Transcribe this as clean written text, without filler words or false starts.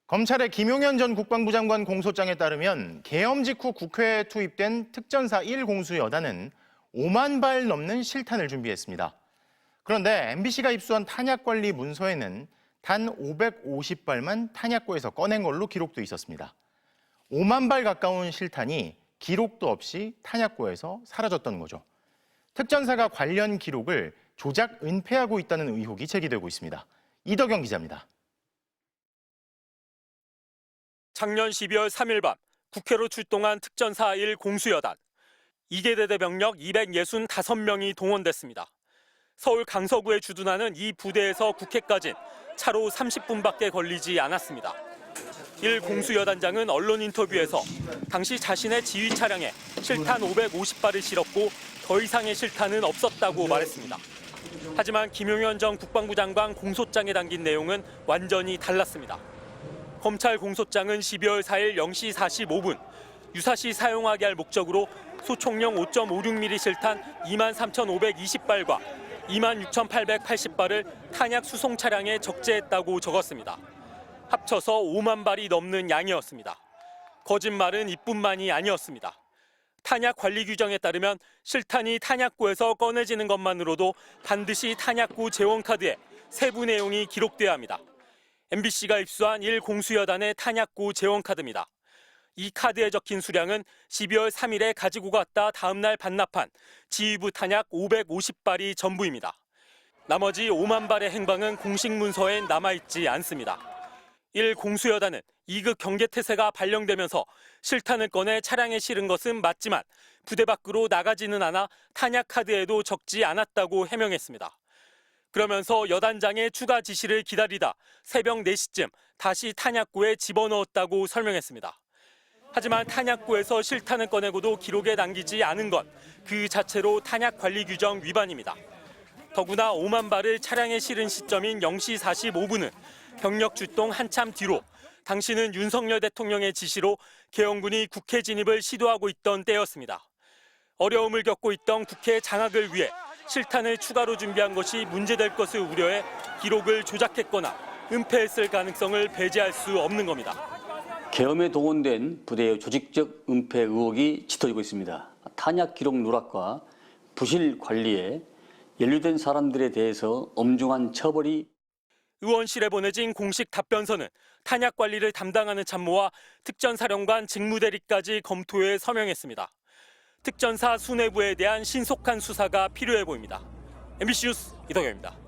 검찰의 김용현 전 국방부 장관 공소장에 따르면 계엄 직후 국회에 투입된 특전사 1공수 여단은 5만 발 넘는 실탄을 준비했습니다. 그런데 MBC가 입수한 탄약관리 문서에는 단 550발만 탄약고에서 꺼낸 걸로 기록돼 있었습니다. 5만 발 가까운 실탄이 기록도 없이 탄약고에서 사라졌던 거죠. 특전사가 관련 기록을 조작 은폐하고 있다는 의혹이 제기되고 있습니다. 이덕영 기자입니다. 작년 12월 3일 밤 국회로 출동한 특전사 1 공수여단. 2계대대 병력 265명이 동원됐습니다. 서울 강서구에 주둔하는 이 부대에서 국회까지 차로 30분밖에 걸리지 않았습니다. 1 공수여단장은 언론 인터뷰에서 당시 자신의 지휘 차량에 실탄 550발을 실었고 더 이상의 실탄은 없었다고 말했습니다. 하지만 김용현 전 국방부 장관 공소장에 담긴 내용은 완전히 달랐습니다. 검찰 공소장은 12월 4일 0시 45분 유사시 사용하게 할 목적으로 소총령 5.56mm 실탄 23,520발과 26,880발을 탄약 수송 차량에 적재했다고 적었습니다. 합쳐서 5만 발이 넘는 양이었습니다. 거짓말은 이뿐만이 아니었습니다. 탄약 관리 규정에 따르면 실탄이 탄약고에서 꺼내지는 것만으로도 반드시 탄약고 재원카드에 세부 내용이 기록돼야 합니다. MBC가 입수한 1 공수여단의 탄약고 재원카드입니다. 이 카드에 적힌 수량은 12월 3일에 가지고 갔다 다음 날 반납한 지휘부 탄약 550발이 전부입니다. 나머지 5만 발의 행방은 공식 문서엔 남아있지 않습니다. 1 공수여단은 2급 경계태세가 발령되면서 실탄을 꺼내 차량에 실은 것은 맞지만 부대 밖으로 나가지는 않아 탄약 카드에도 적지 않았다고 해명했습니다. 그러면서 여단장의 추가 지시를 기다리다 새벽 4시쯤 다시 탄약고에 집어넣었다고 설명했습니다. 하지만 탄약고에서 실탄을 꺼내고도 기록에 남기지 않은 건 그 자체로 탄약 관리 규정 위반입니다. 더구나 5만 발을 차량에 실은 시점인 0시 45분은 병력 출동 한참 뒤로 당시는 윤석열 대통령의 지시로 계엄군이 국회 진입을 시도하고 있던 때였습니다. 어려움을 겪고 있던 국회 장악을 위해 실탄을 추가로 준비한 것이 문제될 것을 우려해 기록을 조작했거나 은폐했을 가능성을 배제할 수 없는 겁니다. 계엄에 동원된 부대의 조직적 은폐 의혹이 짙어지고 있습니다. 탄약 기록 누락과 부실 관리에 연루된 사람들에 대해서 엄중한 처벌이 의원실에 보내진 공식 답변서는 탄약 관리를 담당하는 참모와 특전사령관 직무대리까지 검토에 서명했습니다. 특전사 수뇌부에 대한 신속한 수사가 필요해 보입니다. MBC 뉴스 이덕영입니다.